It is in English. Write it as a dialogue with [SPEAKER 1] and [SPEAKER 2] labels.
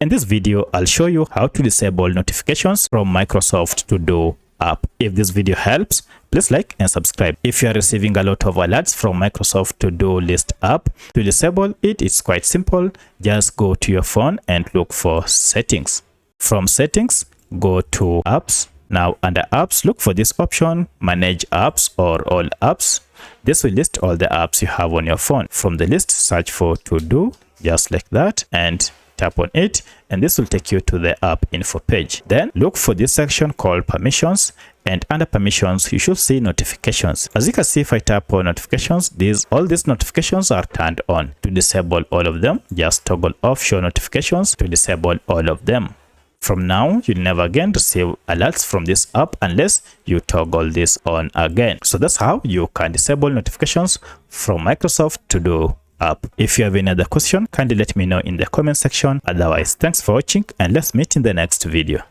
[SPEAKER 1] In this video, I'll show you how to disable notifications from Microsoft To Do app. If this video helps, please like and subscribe. If you are receiving a lot of alerts from Microsoft To Do List app, to disable it, it's quite simple. Just go to your phone and look for settings. From settings, go to apps. Now under apps, look for this option, manage apps or all apps. This will list all the apps you have on your phone. From the list, search for To Do, just like that, and tap on it, and this will take you to the app info page. Then look for this section called permissions, and under permissions you should see notifications. As you can see, if I tap on notifications, all these notifications are turned on. To disable all of them, just toggle off show notifications to disable all of them. From now, you'll never again receive alerts from this app unless you toggle this on again. So that's how you can disable notifications from Microsoft To Do app. If you have any other question, kindly let me know in the comment section. Otherwise, thanks for watching and let's meet in the next video.